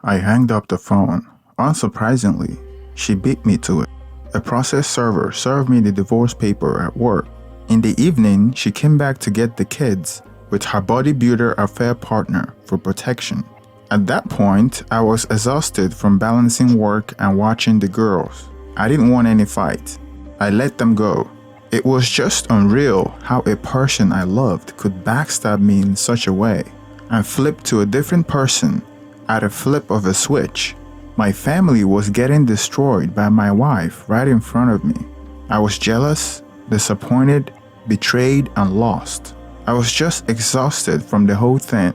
I hanged up the phone. Unsurprisingly, she beat me to it. A process server served me the divorce paper at work. In the evening, she came back to get the kids with her bodybuilder affair partner for protection. At that point, I was exhausted from balancing work and watching the girls. I didn't want any fight. I let them go. It was just unreal how a person I loved could backstab me in such a way and flip to a different person at a flip of a switch. My family was getting destroyed by my wife right in front of me. I was jealous, disappointed, betrayed, and lost. I was just exhausted from the whole thing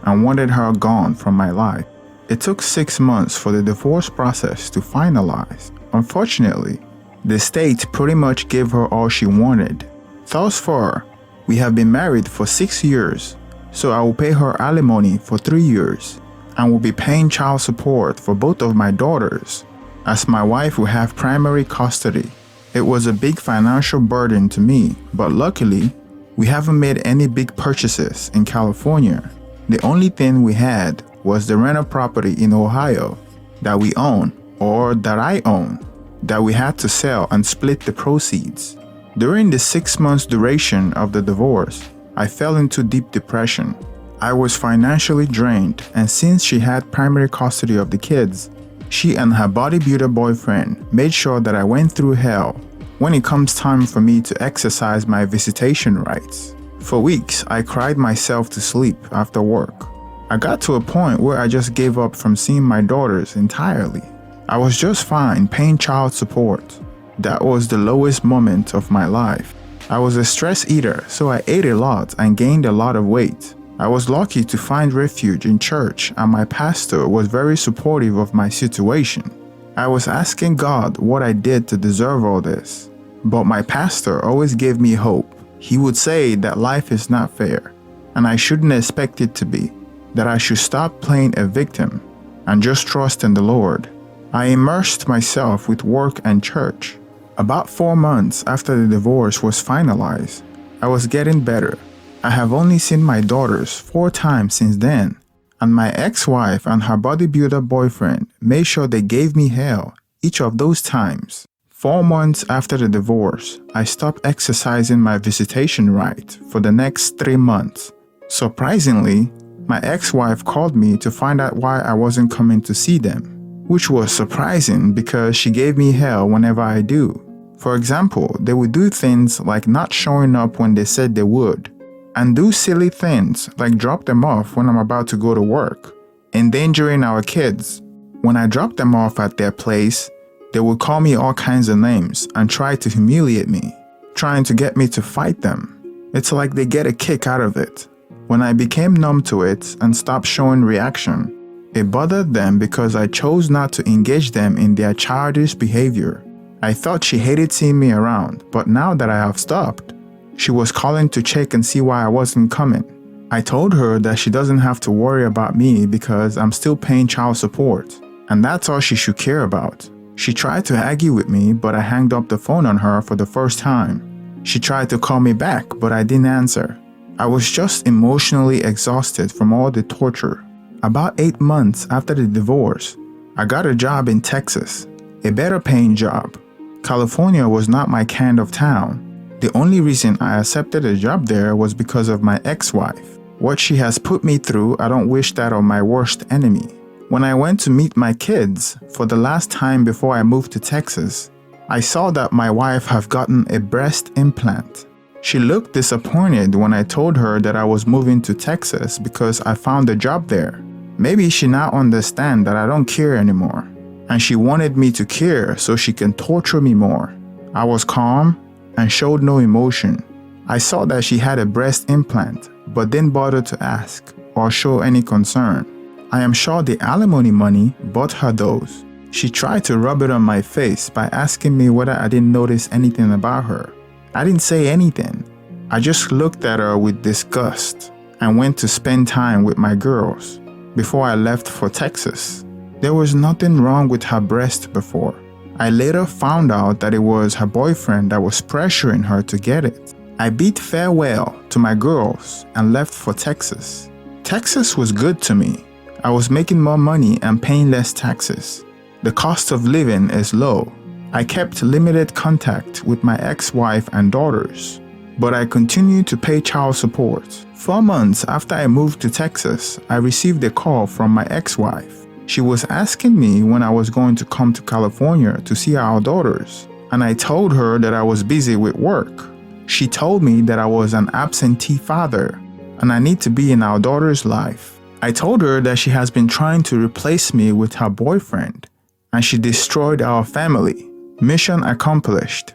and wanted her gone from my life. It took 6 months for the divorce process to finalize. Unfortunately, the state pretty much gave her all she wanted. Thus far, we have been married for 6 years, so I will pay her alimony for 3 years and will be paying child support for both of my daughters, as my wife will have primary custody. It was a big financial burden to me, but luckily, we haven't made any big purchases in California. The only thing we had was the rental property in Ohio that we own, or that I own, that we had to sell and split the proceeds. During the 6 months duration of the divorce, I fell into deep depression. I was financially drained, and since she had primary custody of the kids, she and her bodybuilder boyfriend made sure that I went through hell when it comes time for me to exercise my visitation rights. For weeks, I cried myself to sleep after work. I got to a point where I just gave up from seeing my daughters entirely. I was just fine paying child support. That was the lowest moment of my life. I was a stress eater, so I ate a lot and gained a lot of weight. I was lucky to find refuge in church, and my pastor was very supportive of my situation. I was asking God what I did to deserve all this, but my pastor always gave me hope. He would say that life is not fair, and I shouldn't expect it to be, that I should stop playing a victim and just trust in the Lord. I immersed myself with work and church. About 4 months after the divorce was finalized, I was getting better. I have only seen my daughters 4 times since then, and my ex-wife and her bodybuilder boyfriend made sure they gave me hell each of those times. 4 months after the divorce, I stopped exercising my visitation right for the next 3 months. Surprisingly, my ex-wife called me to find out why I wasn't coming to see them, which was surprising because she gave me hell whenever I do. For example, they would do things like not showing up when they said they would, and do silly things like drop them off when I'm about to go to work, endangering our kids. When I dropped them off at their place, they would call me all kinds of names and try to humiliate me, trying to get me to fight them. It's like they get a kick out of it. When I became numb to it and stopped showing reaction, it bothered them because I chose not to engage them in their childish behavior. I thought she hated seeing me around, but now that I have stopped, she was calling to check and see why I wasn't coming. I told her that she doesn't have to worry about me because I'm still paying child support, and that's all she should care about. She tried to argue with me, but I hanged up the phone on her for the first time. She tried to call me back, but I didn't answer. I was just emotionally exhausted from all the torture. About 8 months after the divorce, I got a job in Texas, a better paying job. California was not my kind of town. The only reason I accepted a job there was because of my ex-wife. What she has put me through, I don't wish that on my worst enemy. When I went to meet my kids for the last time before I moved to Texas, I saw that my wife had gotten a breast implant. She looked disappointed when I told her that I was moving to Texas because I found a job there. Maybe she now understands that I don't care anymore, and she wanted me to care so she can torture me more. I was calm and showed no emotion. I saw that she had a breast implant, but didn't bother to ask or show any concern. I am sure the alimony money bought her those. She tried to rub it on my face by asking me whether I didn't notice anything about her. I didn't say anything. I just looked at her with disgust and went to spend time with my girls before I left for Texas. There was nothing wrong with her breast before. I later found out that it was her boyfriend that was pressuring her to get it. I bid farewell to my girls and left for Texas. Texas was good to me. I was making more money and paying less taxes. The cost of living is low. I kept limited contact with my ex-wife and daughters, but I continued to pay child support. 4 months after I moved to Texas, I received a call from my ex-wife. She was asking me when I was going to come to California to see our daughters, and I told her that I was busy with work. She told me that I was an absentee father, and I need to be in our daughter's life. I told her that she has been trying to replace me with her boyfriend, and she destroyed our family. Mission accomplished.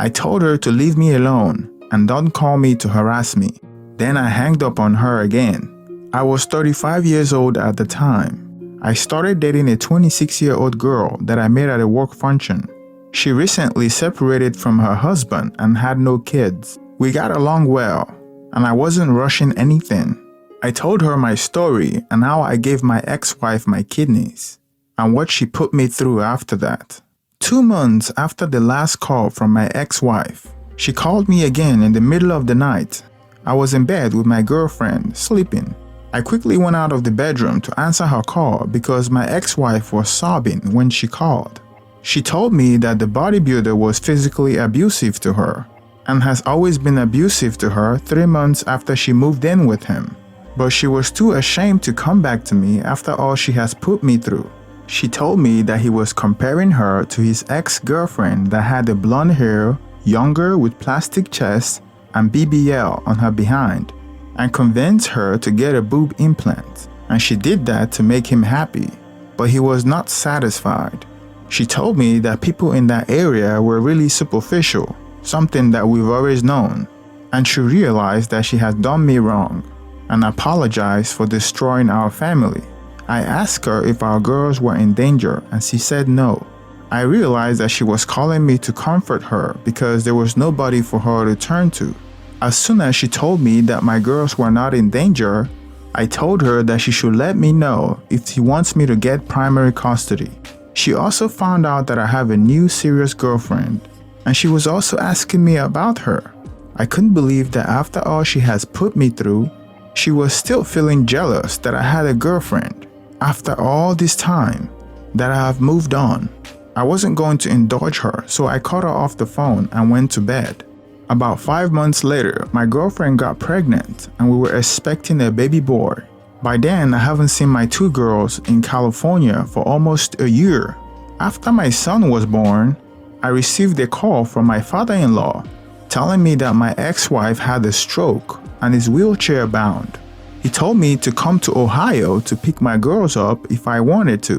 I told her to leave me alone and don't call me to harass me. Then I hanged up on her again. I was 35 years old at the time. I started dating a 26-year-old girl that I met at a work function. She recently separated from her husband and had no kids. We got along well, and I wasn't rushing anything. I told her my story and how I gave my ex-wife my kidneys, and what she put me through after that. 2 months after the last call from my ex-wife, she called me again in the middle of the night. I was in bed with my girlfriend, sleeping. I quickly went out of the bedroom to answer her call because my ex-wife was sobbing when she called. She told me that the bodybuilder was physically abusive to her and has always been abusive to her 3 months after she moved in with him. But she was too ashamed to come back to me after all she has put me through. She told me that he was comparing her to his ex-girlfriend that had the blonde hair, younger with plastic chest and BBL on her behind, and convinced her to get a boob implant, and she did that to make him happy, but he was not satisfied. She told me that people in that area were really superficial, something that we've always known, and she realized that she had done me wrong and apologized for destroying our family. I asked her if our girls were in danger and she said no. I realized that she was calling me to comfort her because there was nobody for her to turn to. As soon as she told me that my girls were not in danger, I told her that she should let me know if she wants me to get primary custody. She also found out that I have a new serious girlfriend, and she was also asking me about her. I couldn't believe that after all she has put me through, she was still feeling jealous that I had a girlfriend. After all this time, that I have moved on. I wasn't going to indulge her, so I cut her off the phone and went to bed. About 5 months later, my girlfriend got pregnant and we were expecting a baby boy. By then, I haven't seen my 2 girls in California for almost a year. After my son was born, I received a call from my father-in-law telling me that my ex-wife had a stroke and is wheelchair-bound. He told me to come to Ohio to pick my girls up if I wanted to.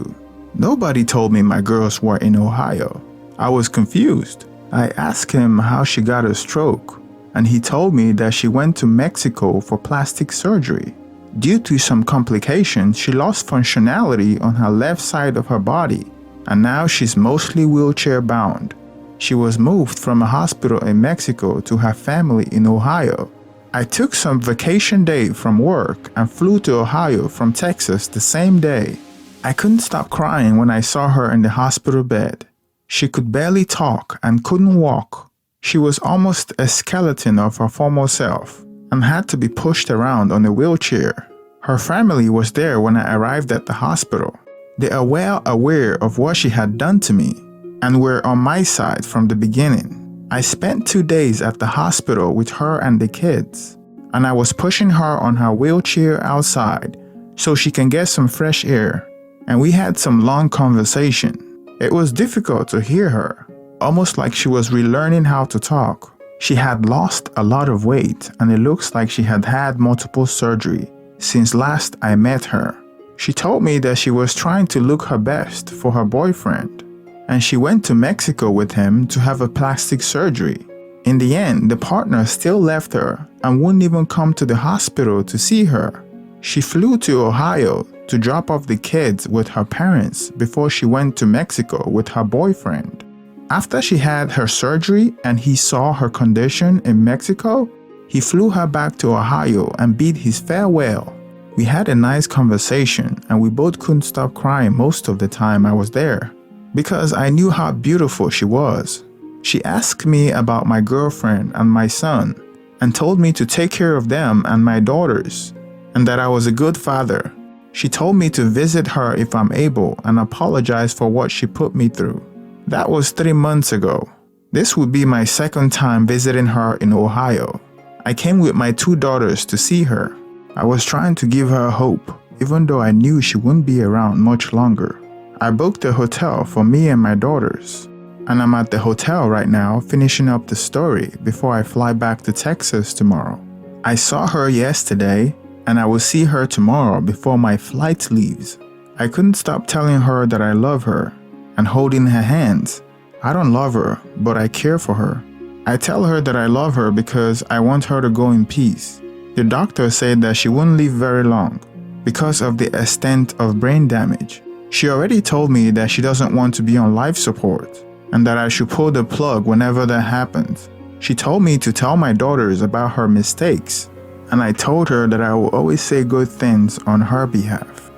Nobody told me my girls were in Ohio. I was confused. I asked him how she got a stroke, and he told me that she went to Mexico for plastic surgery. Due to some complications, she lost functionality on her left side of her body, and now she's mostly wheelchair-bound. She was moved from a hospital in Mexico to her family in Ohio. I took some vacation day from work and flew to Ohio from Texas the same day. I couldn't stop crying when I saw her in the hospital bed. She could barely talk and couldn't walk. She was almost a skeleton of her former self and had to be pushed around on a wheelchair. Her family was there when I arrived at the hospital. They are well aware of what she had done to me and were on my side from the beginning. I spent 2 days at the hospital with her and the kids, and I was pushing her on her wheelchair outside so she can get some fresh air, and we had some long conversation. It was difficult to hear her, almost like she was relearning how to talk. She had lost a lot of weight, and it looks like she had had multiple surgery since last I met her. She told me that she was trying to look her best for her boyfriend, and she went to Mexico with him to have a plastic surgery. In the end, the partner still left her and wouldn't even come to the hospital to see her. She flew to Ohio to drop off the kids with her parents before she went to Mexico with her boyfriend. After she had her surgery and he saw her condition in Mexico, he flew her back to Ohio and bid his farewell. We had a nice conversation and we both couldn't stop crying most of the time I was there, because I knew how beautiful she was. She asked me about my girlfriend and my son and told me to take care of them and my daughters, and that I was a good father. She told me to visit her if I'm able and apologize for what she put me through. That was 3 months ago. This would be my second time visiting her in Ohio. I came with my 2 daughters to see her. I was trying to give her hope, even though I knew she wouldn't be around much longer. I booked a hotel for me and my daughters, and I'm at the hotel right now finishing up the story before I fly back to Texas tomorrow. I saw her yesterday, and I will see her tomorrow before my flight leaves. I couldn't stop telling her that I love her and holding her hands. I don't love her, but I care for her. I tell her that I love her because I want her to go in peace. The doctor said that she wouldn't live very long because of the extent of brain damage. She already told me that she doesn't want to be on life support and that I should pull the plug whenever that happens. She told me to tell my daughters about her mistakes, and I told her that I will always say good things on her behalf.